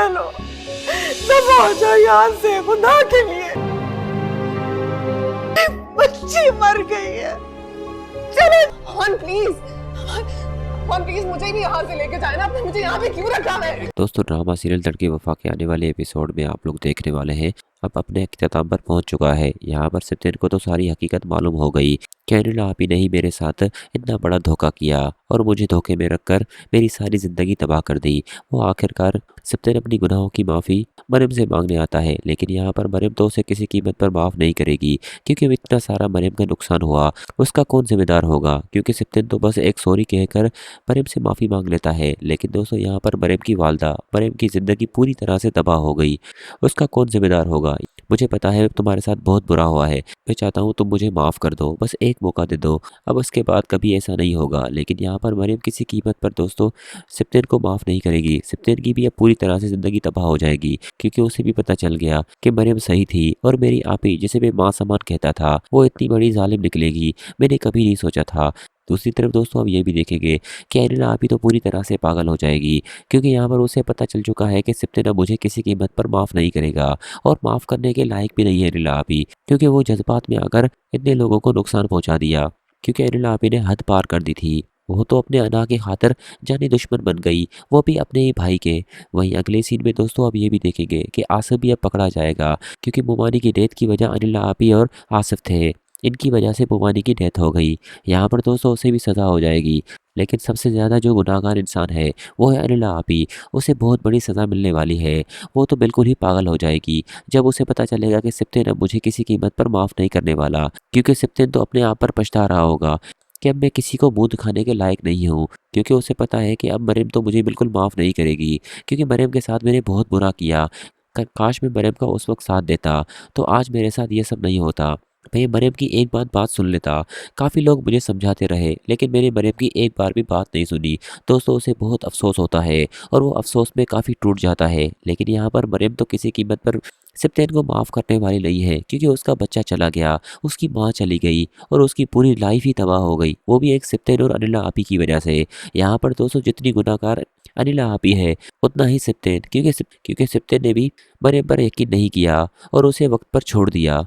चलो दफा हो जाओ यहाँ से, खुदा के लिए। बच्ची मर गई है। चलो अमन प्लीज, अमन प्लीज मुझे नहीं यहाँ से लेके जाए ना, आपने मुझे यहाँ पे क्यों रखा है? दोस्तों ड्रामा सीरियल तड़के वफा के आने वाले एपिसोड में आप लोग देखने वाले हैं अब अपने अख्ताम पर पहुंच चुका है। यहाँ पर सत्यन को तो सारी हकीकत मालूम हो गई कि अनिला आपी ने ही मेरे साथ इतना बड़ा धोखा किया और मुझे धोखे में रखकर मेरी सारी ज़िंदगी तबाह कर दी। वो आखिरकार सत्यन अपनी गुनाहों की माफ़ी मरियम से मांगने आता है, लेकिन यहाँ पर मरियम तो उसे किसी कीमत पर माफ़ नहीं करेगी क्योंकि इतना सारा मरियम का नुकसान हुआ उसका कौन जिम्मेदार होगा। क्योंकि सत्यन तो बस एक सॉरी कहकर मरियम से माफ़ी मांग लेता है, लेकिन दोस्तों यहाँ पर मरियम की वालदा, मरियम की ज़िंदगी पूरी तरह से तबाह हो गई। उसका कौन जिम्मेदार होगा? मुझे पता है तुम्हारे साथ बहुत बुरा हुआ है, मैं चाहता हूँ तुम मुझे माफ़ कर दो, बस एक मौका दे दो, अब उसके बाद कभी ऐसा नहीं होगा। लेकिन यहाँ पर मरियम किसी कीमत पर दोस्तों सत्यन को माफ़ नहीं करेगी। सत्यन की भी अब पूरी तरह से ज़िंदगी तबाह हो जाएगी क्योंकि उसे भी पता चल गया कि मरियम सही थी और मेरी आपी जिसे मैं माँ समान कहता था वो इतनी बड़ी जालिम निकलेगी, मैंने कभी नहीं सोचा था। दूसरी तरफ दोस्तों अब ये भी देखेंगे कि अनिला आपी तो पूरी तरह से पागल हो जाएगी क्योंकि यहाँ पर उसे पता चल चुका है कि सत्यन अब मुझे किसी कीमत पर माफ़ नहीं करेगा और माफ़ करने के लायक भी नहीं है अनिला आपी, क्योंकि वो जज्बात में आकर इतने लोगों को नुकसान पहुँचा दिया। क्योंकि अनिला आपी ने हद पार कर दी थी, वो तो अपने अना की खातिर जानी दुश्मन बन गई, वो भी अपने ही भाई के। वहीं अगले सीन में दोस्तों अब ये भी देखेंगे कि आसिफ भी अब पकड़ा जाएगा क्योंकि मोमानी की डेथ की वजह अनिला आपी और आसिफ थे, इनकी वजह से मोमानी की डेथ हो गई। यहाँ पर दोस्तों उसे भी सज़ा हो जाएगी, लेकिन सबसे ज़्यादा जो गुनाहगार इंसान है वो है अनिला आपी, उसे बहुत बड़ी सज़ा मिलने वाली है। वो तो बिल्कुल ही पागल हो जाएगी जब उसे पता चलेगा कि सत्यन अब मुझे किसी कीमत पर माफ़ नहीं करने वाला, क्योंकि सत्यन तो अपने आप पर पछता रहा होगा कि अब मैं किसी को मुंह दिखाने के लायक नहीं हूँ, क्योंकि उसे पता है कि अब मरियम तो मुझे बिल्कुल माफ़ नहीं करेगी क्योंकि मरियम के साथ मैंने बहुत बुरा किया। काश मैं मरियम का उस वक्त साथ देता तो आज मेरे साथ ये सब नहीं होता। मैं मरियम की एक बात सुन लेता, काफ़ी लोग मुझे समझाते रहे लेकिन मैंने मरियम की एक बार भी बात नहीं सुनी। दोस्तों उसे बहुत अफसोस होता है और वो अफसोस में काफ़ी टूट जाता है। लेकिन यहाँ पर मरियम तो किसी कीमत पर सत्यन को माफ़ करने वाली नहीं है क्योंकि उसका बच्चा चला गया, उसकी माँ चली गई और उसकी पूरी लाइफ ही तबाह हो गई, वो भी एक सत्यन और अनिला आपी की वजह से। यहाँ पर दोस्तों जितनी गुनाहगार अनिला आपी है उतना ही सत्यन, क्योंकि सत्यन ने भी मरियम पर यकीन नहीं किया और उसे वक्त पर छोड़ दिया।